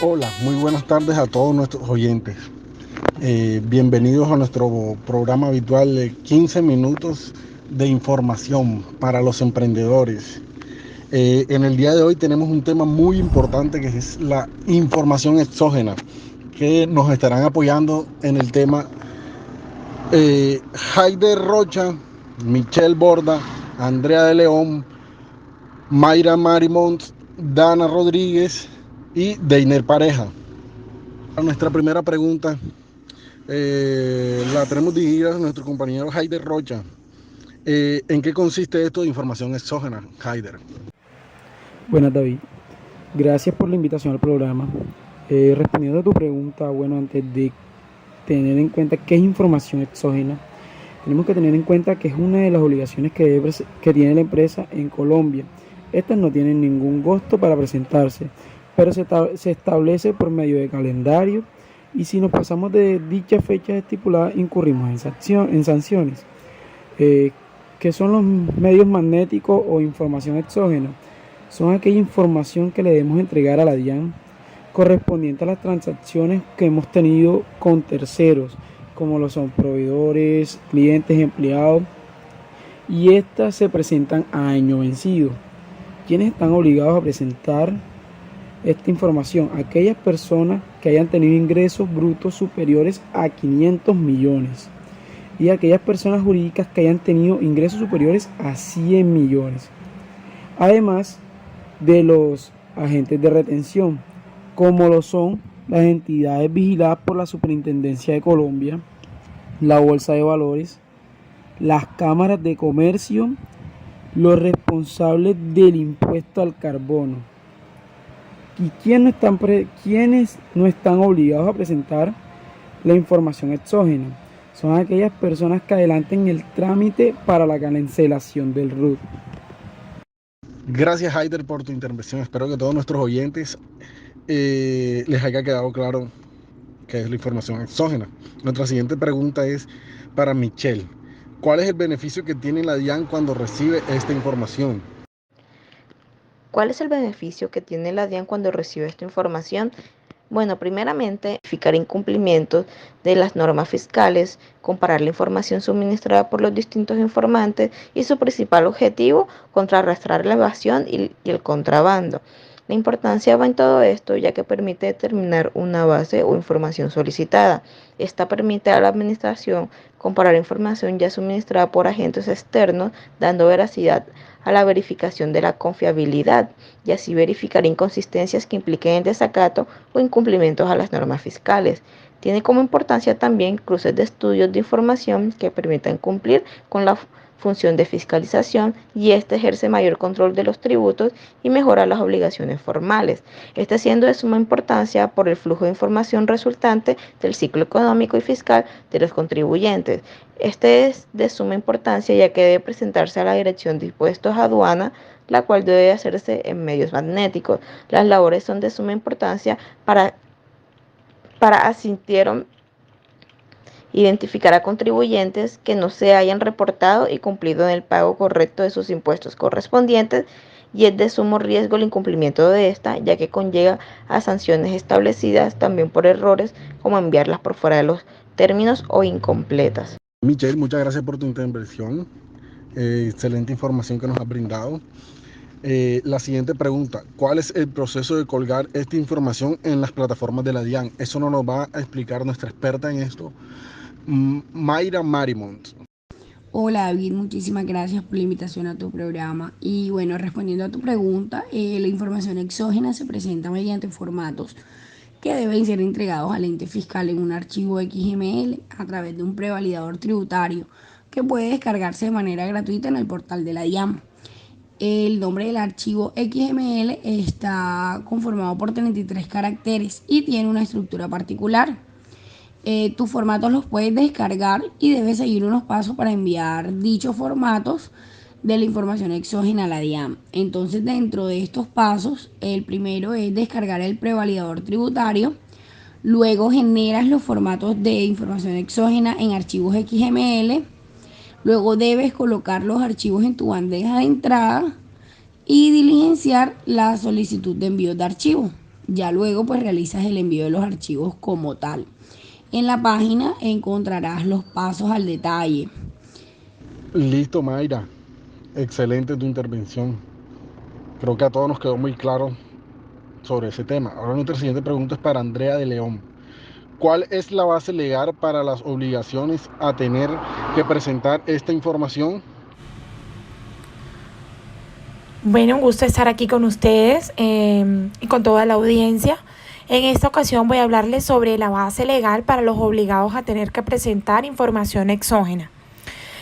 Hola, muy buenas tardes a todos nuestros oyentes. Bienvenidos a nuestro programa habitual de 15 minutos de información para los emprendedores. En el día de hoy tenemos un tema muy importante que es la información exógena, que nos estarán apoyando en el tema Haider Rocha, Michelle Borda, Andrea de León, Mayra Marimont, Dana Rodríguez y Deiner Pareja. A nuestra primera pregunta la tenemos dirigida a nuestro compañero Haider Rocha. ¿En qué consiste esto de información exógena, Haider? Buenas, David. Gracias por la invitación al programa. Respondiendo a tu pregunta, bueno, antes de tener en cuenta qué es información exógena, tenemos que tener en cuenta que es una de las obligaciones que tiene la empresa en Colombia. Estas no tienen ningún costo para presentarse, pero se establece por medio de calendario y si nos pasamos de dichas fechas estipuladas incurrimos en sanciones. Eh, ¿Qué son los medios magnéticos o información exógena? Son aquella información que le debemos entregar a la DIAN correspondiente a las transacciones que hemos tenido con terceros, como lo son proveedores, clientes, empleados, y estas se presentan a año vencido. ¿Quiénes están obligados a presentar esta información? Aquellas personas que hayan tenido ingresos brutos superiores a 500 millones y aquellas personas jurídicas que hayan tenido ingresos superiores a 100 millones. Además de los agentes de retención, como lo son las entidades vigiladas por la Superintendencia de Colombia, la Bolsa de Valores, las cámaras de comercio, los responsables del impuesto al carbono. ¿Y quiénes no están obligados a presentar la información exógena? Son aquellas personas que adelanten el trámite para la cancelación del RUT. Gracias, Haider, por tu intervención. Espero que a todos nuestros oyentes les haya quedado claro qué es la información exógena. Nuestra siguiente pregunta es para Michelle. ¿Cuál es el beneficio que tiene la DIAN cuando recibe esta información? ¿Cuál es el beneficio que tiene la DIAN cuando recibe esta información? Bueno, primeramente, verificar incumplimientos de las normas fiscales, comparar la información suministrada por los distintos informantes y su principal objetivo, contrarrestar la evasión y el contrabando. La importancia va en todo esto, ya que permite determinar una base o información solicitada. Esta permite a la administración comparar información ya suministrada por agentes externos, dando veracidad a la verificación de la confiabilidad y así verificar inconsistencias que impliquen el desacato o incumplimientos a las normas fiscales. Tiene como importancia también cruces de estudios de información que permitan cumplir con la función de fiscalización y este ejerce mayor control de los tributos y mejora las obligaciones formales. Este siendo de suma importancia por el flujo de información resultante del ciclo económico y fiscal de los contribuyentes. Este es de suma importancia ya que debe presentarse a la Dirección de Impuestos Aduana, la cual debe hacerse en medios magnéticos. Las labores son de suma importancia para asintieron identificar a contribuyentes que no se hayan reportado y cumplido en el pago correcto de sus impuestos correspondientes y es de sumo riesgo el incumplimiento de esta, ya que conlleva a sanciones establecidas también por errores como enviarlas por fuera de los términos o incompletas. Michelle, muchas gracias por tu intervención. Excelente información que nos has brindado. La siguiente pregunta, ¿cuál es el proceso de colgar esta información en las plataformas de la DIAN? Eso nos lo va a explicar nuestra experta en esto, Mayra Marimont. Hola David, muchísimas gracias por la invitación a tu programa. Y bueno, respondiendo a tu pregunta, la información exógena se presenta mediante formatos que deben ser entregados al ente fiscal en un archivo XML a través de un prevalidador tributario que puede descargarse de manera gratuita en el portal de la DIAN. El nombre del archivo XML está conformado por 33 caracteres y tiene una estructura particular. Tus formatos los puedes descargar y debes seguir unos pasos para enviar dichos formatos de la información exógena a la DIAN. Entonces, dentro de estos pasos, el primero es descargar el prevalidador tributario. Luego generas los formatos de información exógena en archivos XML. Luego debes colocar los archivos en tu bandeja de entrada y diligenciar la solicitud de envío de archivo. Ya luego pues realizas el envío de los archivos como tal. En la página encontrarás los pasos al detalle. Listo, Mayra. Excelente tu intervención. Creo que a todos nos quedó muy claro sobre ese tema. Ahora nuestra siguiente pregunta es para Andrea de León. ¿Cuál es la base legal para las obligaciones a tener que presentar esta información? Bueno, un gusto estar aquí con ustedes y con toda la audiencia. En esta ocasión voy a hablarles sobre la base legal para los obligados a tener que presentar información exógena.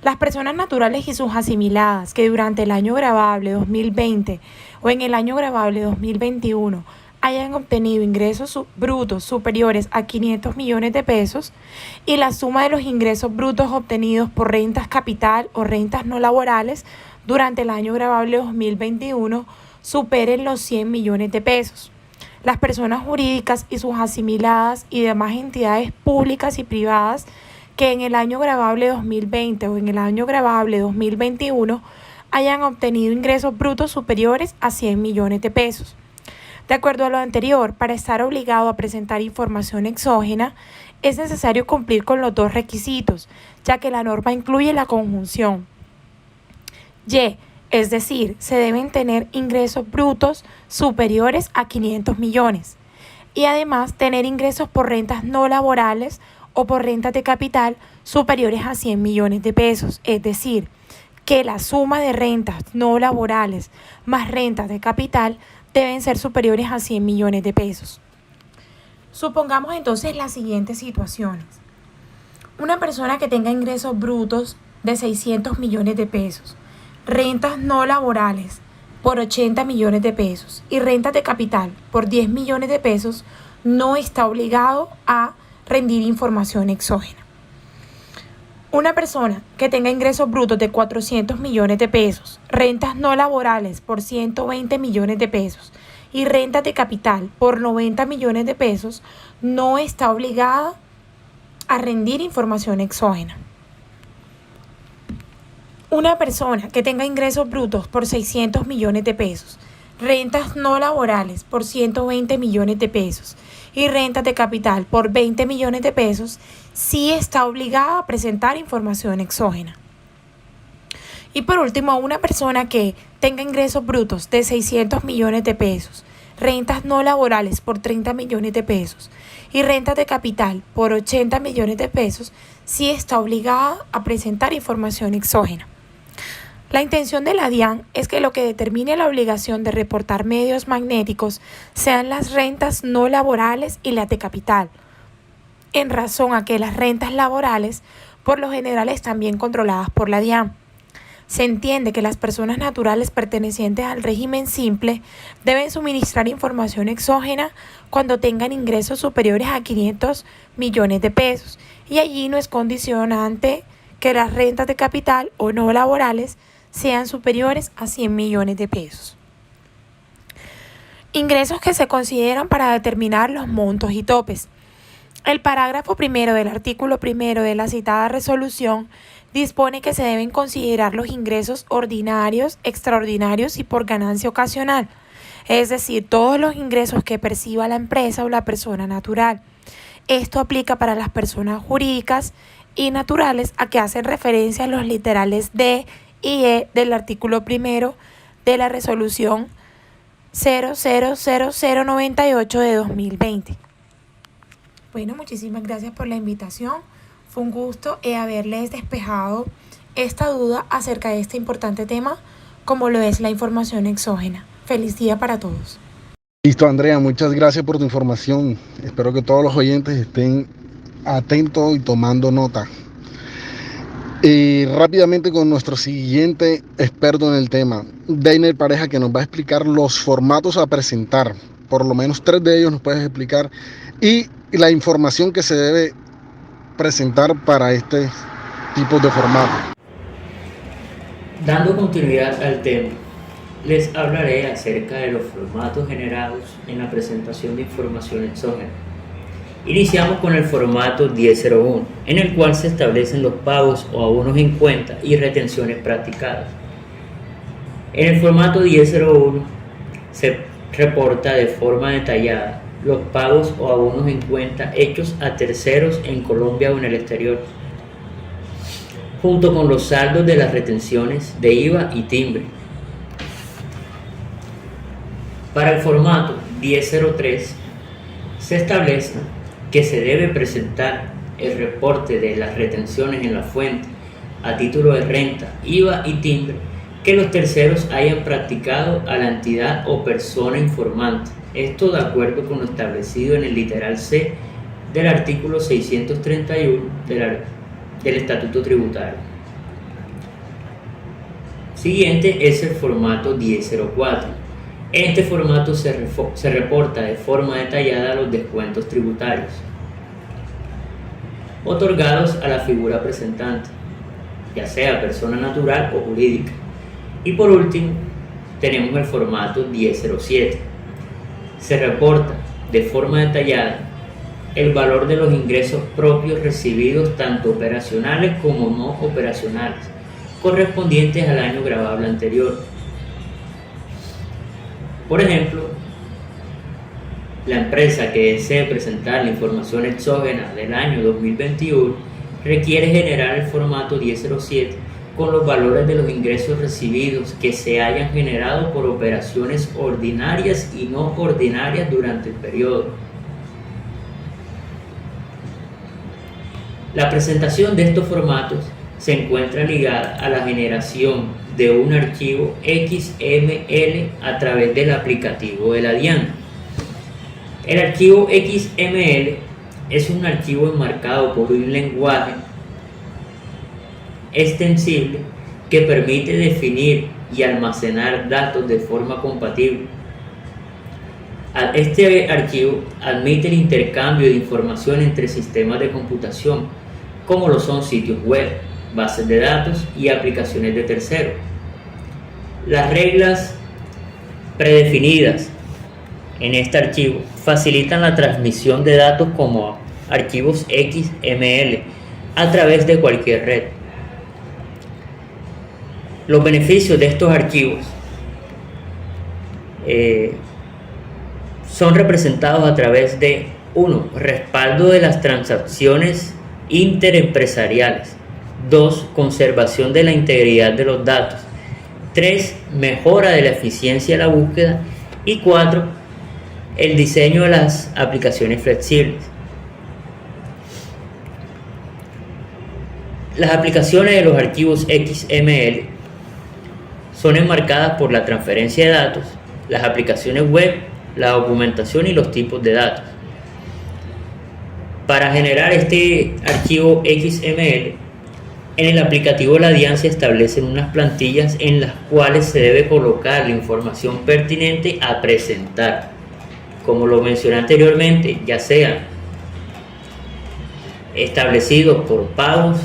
Las personas naturales y sus asimiladas que durante el año gravable 2020 o en el año gravable 2021 hayan obtenido ingresos brutos superiores a 500 millones de pesos y la suma de los ingresos brutos obtenidos por rentas capital o rentas no laborales durante el año gravable 2021 superen los 100 millones de pesos. Las personas jurídicas y sus asimiladas y demás entidades públicas y privadas que en el año gravable 2020 o en el año gravable 2021 hayan obtenido ingresos brutos superiores a 100 millones de pesos. De acuerdo a lo anterior, para estar obligado a presentar información exógena, es necesario cumplir con los dos requisitos, ya que la norma incluye la conjunción Y, es decir, se deben tener ingresos brutos superiores a 500 millones y además tener ingresos por rentas no laborales o por rentas de capital superiores a 100 millones de pesos, es decir, que la suma de rentas no laborales más rentas de capital deben ser superiores a 100 millones de pesos. Supongamos entonces las siguientes situaciones. Una persona que tenga ingresos brutos de 600 millones de pesos, rentas no laborales por 80 millones de pesos y rentas de capital por 10 millones de pesos, no está obligado a rendir información exógena. Una persona que tenga ingresos brutos de 400 millones de pesos, rentas no laborales por 120 millones de pesos y rentas de capital por 90 millones de pesos, no está obligada a rendir información exógena. Una persona que tenga ingresos brutos por 600 millones de pesos, rentas no laborales por 120 millones de pesos y rentas de capital por 20 millones de pesos, sí está obligada a presentar información exógena. Y por último, una persona que tenga ingresos brutos de 600 millones de pesos, rentas no laborales por 30 millones de pesos y rentas de capital por 80 millones de pesos, sí está obligada a presentar información exógena. La intención de la DIAN es que lo que determine la obligación de reportar medios magnéticos sean las rentas no laborales y las de capital, en razón a que las rentas laborales por lo general están bien controladas por la DIAN. Se entiende que las personas naturales pertenecientes al régimen simple deben suministrar información exógena cuando tengan ingresos superiores a 500 millones de pesos y allí no es condicionante que las rentas de capital o no laborales sean superiores a 100 millones de pesos. Ingresos que se consideran para determinar los montos y topes. El parágrafo primero del artículo primero de la citada resolución dispone que se deben considerar los ingresos ordinarios, extraordinarios y por ganancia ocasional, es decir, todos los ingresos que perciba la empresa o la persona natural. Esto aplica para las personas jurídicas y naturales a que hacen referencia a los literales D y E del artículo primero de la resolución 000098 de 2020. Bueno, muchísimas gracias por la invitación. Fue un gusto haberles despejado esta duda acerca de este importante tema, como lo es la información exógena. Feliz día para todos. Listo, Andrea, muchas gracias por tu información. Espero que todos los oyentes estén atentos y tomando nota. Rápidamente con nuestro siguiente experto en el tema, Deiner Pareja, que nos va a explicar los formatos a presentar. Por lo menos 3 de ellos nos puedes explicar y la información que se debe presentar para este tipo de formato. Dando continuidad al tema, les hablaré acerca de los formatos generados en la presentación de información exógena. Iniciamos con el formato 1001, en el cual se establecen los pagos o abonos en cuenta y retenciones practicadas. En el formato 1001 se reporta de forma detallada los pagos o abonos en cuenta hechos a terceros en Colombia o en el exterior, junto con los saldos de las retenciones de IVA y timbre. Para el formato 1003 se establece que se debe presentar el reporte de las retenciones en la fuente a título de renta, IVA y timbre que los terceros hayan practicado a la entidad o persona informante. Esto de acuerdo con lo establecido en el literal C del artículo 631 del Estatuto Tributario. Siguiente es el formato 1004. En este formato se reporta de forma detallada los descuentos tributarios otorgados a la figura presentante, ya sea persona natural o jurídica. Y por último, tenemos el formato 1007. Se reporta de forma detallada el valor de los ingresos propios recibidos, tanto operacionales como no operacionales, correspondientes al año gravable anterior. Por ejemplo, la empresa que desee presentar la información exógena del año 2021 requiere generar el formato 1007 con los valores de los ingresos recibidos que se hayan generado por operaciones ordinarias y no ordinarias durante el periodo. La presentación de estos formatos se encuentra ligada a la generación de un archivo XML a través del aplicativo de la DIAN. El archivo XML es un archivo enmarcado por un lenguaje extensible que permite definir y almacenar datos de forma compatible. Este archivo admite el intercambio de información entre sistemas de computación, como lo son sitios web, bases de datos y aplicaciones de terceros. Las reglas predefinidas en este archivo facilitan la transmisión de datos como archivos XML a través de cualquier red. Los beneficios de estos archivos son representados a través de 1. Respaldo de las transacciones interempresariales. 2. Conservación de la integridad de los datos. 3. Mejora de la eficiencia de la búsqueda. Y 4. El diseño de las aplicaciones flexibles. Las aplicaciones de los archivos XML son enmarcadas por la transferencia de datos, las aplicaciones web, la documentación y los tipos de datos. Para generar este archivo XML, en el aplicativo de la DIAN se establecen unas plantillas en las cuales se debe colocar la información pertinente a presentar. Como lo mencioné anteriormente, ya sea establecidos por pagos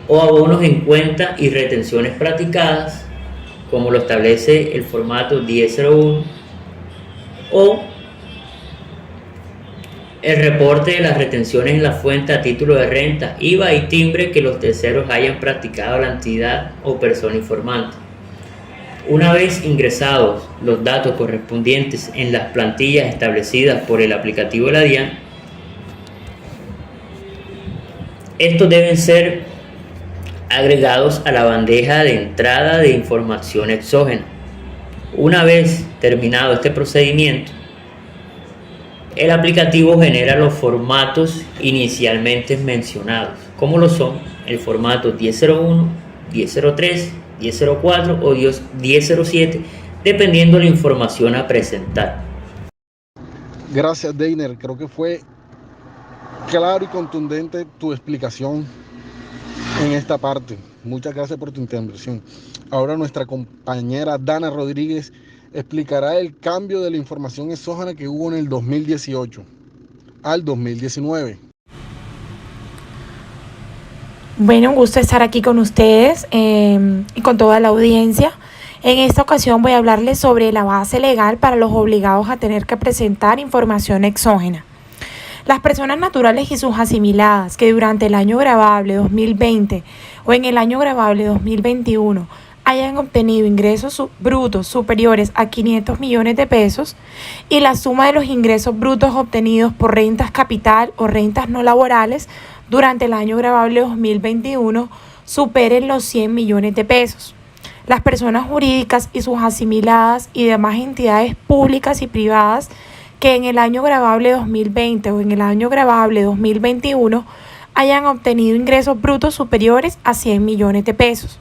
o abonos en cuenta y retenciones practicadas, como lo establece el formato 1001, o el reporte de las retenciones en la fuente a título de renta, IVA y timbre que los terceros hayan practicado a la entidad o persona informante. Una vez ingresados los datos correspondientes en las plantillas establecidas por el aplicativo de la DIAN, estos deben ser agregados a la bandeja de entrada de información exógena. Una vez terminado este procedimiento, el aplicativo genera los formatos inicialmente mencionados, como lo son el formato 1001, 1003, 1004 o 1007, dependiendo de la información a presentar. Gracias, Deiner. Creo que fue claro y contundente tu explicación en esta parte. Muchas gracias por tu intervención. Ahora nuestra compañera Dana Rodríguez explicará el cambio de la información exógena que hubo en el 2018 al 2019. Bueno, un gusto estar aquí con ustedes y con toda la audiencia. En esta ocasión voy a hablarles sobre la base legal para los obligados a tener que presentar información exógena. Las personas naturales y sus asimiladas que durante el año gravable 2020 o en el año gravable 2021 hayan obtenido ingresos brutos superiores a 500 millones de pesos y la suma de los ingresos brutos obtenidos por rentas capital o rentas no laborales durante el año gravable 2021 superen los 100 millones de pesos. Las personas jurídicas y sus asimiladas y demás entidades públicas y privadas que en el año gravable 2020 o en el año gravable 2021 hayan obtenido ingresos brutos superiores a 100 millones de pesos.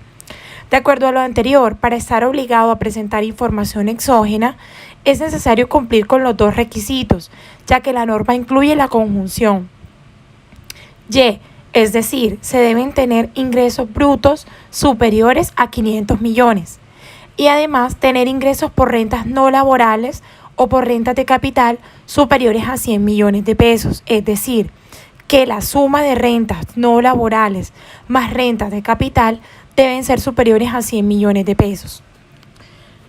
De acuerdo a lo anterior, para estar obligado a presentar información exógena, es necesario cumplir con los dos requisitos, ya que la norma incluye la conjunción Y, es decir, se deben tener ingresos brutos superiores a 500 millones y además tener ingresos por rentas no laborales o por rentas de capital superiores a 100 millones de pesos, es decir, que la suma de rentas no laborales más rentas de capital deben ser superiores a 100 millones de pesos.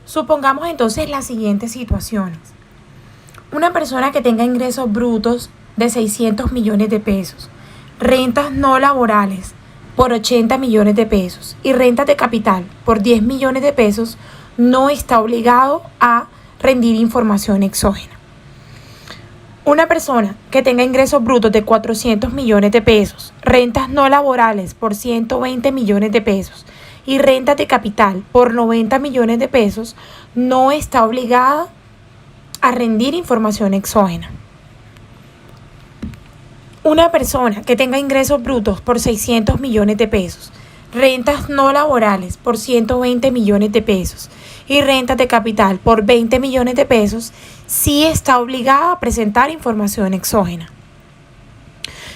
Supongamos entonces las siguientes situaciones. Una persona que tenga ingresos brutos de 600 millones de pesos, rentas no laborales por 80 millones de pesos y rentas de capital por 10 millones de pesos no está obligado a rendir información exógena. Una persona que tenga ingresos brutos de 400 millones de pesos, rentas no laborales por 120 millones de pesos y rentas de capital por 90 millones de pesos no está obligada a rendir información exógena. Una persona que tenga ingresos brutos por 600 millones de pesos, rentas no laborales por 120 millones de pesos y rentas de capital por 20 millones de pesos, sí está obligada a presentar información exógena.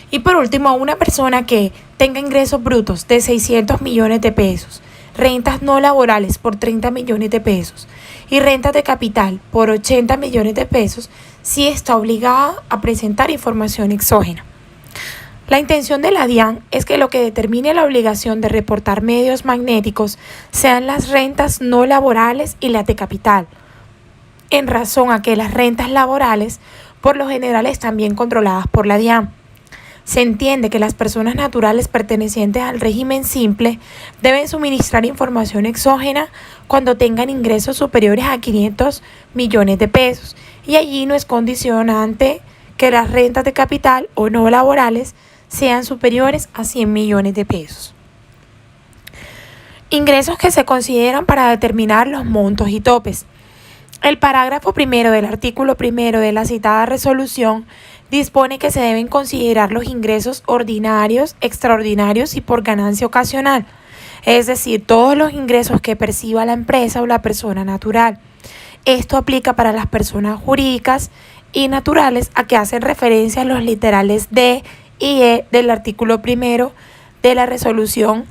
Y por último, una persona que tenga ingresos brutos de 600 millones de pesos, rentas no laborales por 30 millones de pesos y rentas de capital por 80 millones de pesos, sí está obligada a presentar información exógena. La intención de la DIAN es que lo que determine la obligación de reportar medios magnéticos sean las rentas no laborales y las de capital, en razón a que las rentas laborales por lo general están bien controladas por la DIAN. Se entiende que las personas naturales pertenecientes al régimen simple deben suministrar información exógena cuando tengan ingresos superiores a 500 millones de pesos y allí no es condicionante que las rentas de capital o no laborales sean superiores a 100 millones de pesos. Ingresos que se consideran para determinar los montos y topes. El parágrafo primero del artículo primero de la citada resolución dispone que se deben considerar los ingresos ordinarios, extraordinarios y por ganancia ocasional, es decir, todos los ingresos que perciba la empresa o la persona natural. Esto aplica para las personas jurídicas y naturales a que hacen referencia a los literales D y E del artículo primero de la resolución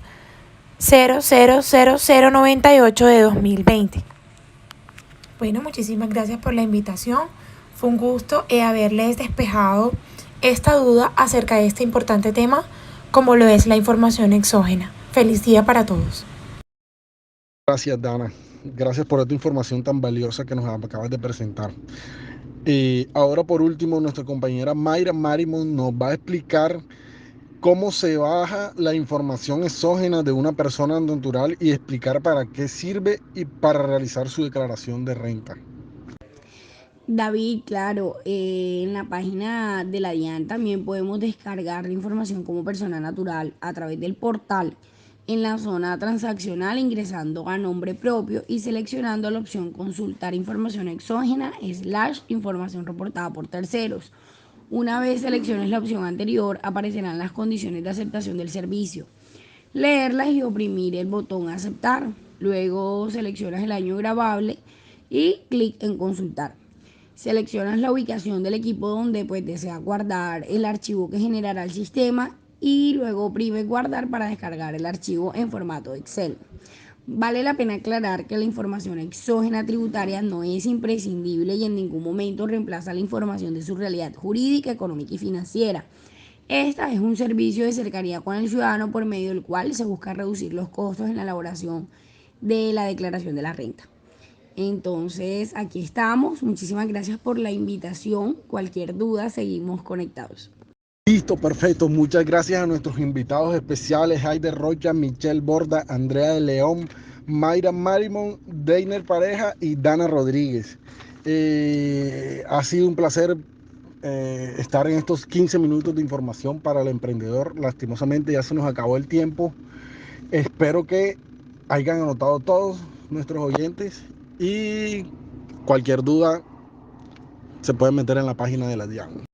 000098 de 2020. Bueno, muchísimas gracias por la invitación. Fue un gusto haberles despejado esta duda acerca de este importante tema, como lo es la información exógena. Feliz día para todos. Gracias, Dana. Gracias por esta información tan valiosa que nos acabas de presentar. Ahora, por último, nuestra compañera Mayra Marimon nos va a explicar cómo se baja la información exógena de una persona natural y explicar para qué sirve y para realizar su declaración de renta. David, claro, en la página de la DIAN también podemos descargar la información como persona natural a través del portal en la zona transaccional ingresando a nombre propio y seleccionando la opción consultar información exógena / información reportada por terceros. Una vez selecciones la opción anterior, aparecerán las condiciones de aceptación del servicio. Leerlas y oprimir el botón aceptar. Luego seleccionas el año gravable y clic en consultar. Seleccionas la ubicación del equipo donde deseas guardar el archivo que generará el sistema y luego oprime guardar para descargar el archivo en formato Excel. Vale la pena aclarar que la información exógena tributaria no es imprescindible y en ningún momento reemplaza la información de su realidad jurídica, económica y financiera. Esta es un servicio de cercanía con el ciudadano por medio del cual se busca reducir los costos en la elaboración de la declaración de la renta. Entonces, aquí estamos. Muchísimas gracias por la invitación. Cualquier duda, seguimos conectados. Listo, perfecto. Muchas gracias a nuestros invitados especiales, Heider Rocha, Michelle Borda, Andrea de León, Mayra Marimon, Deiner Pareja y Dana Rodríguez. Ha sido un placer estar en estos 15 minutos de información para el emprendedor. Lastimosamente ya se nos acabó el tiempo. Espero que hayan anotado todos nuestros oyentes y cualquier duda se pueden meter en la página de la DIAN.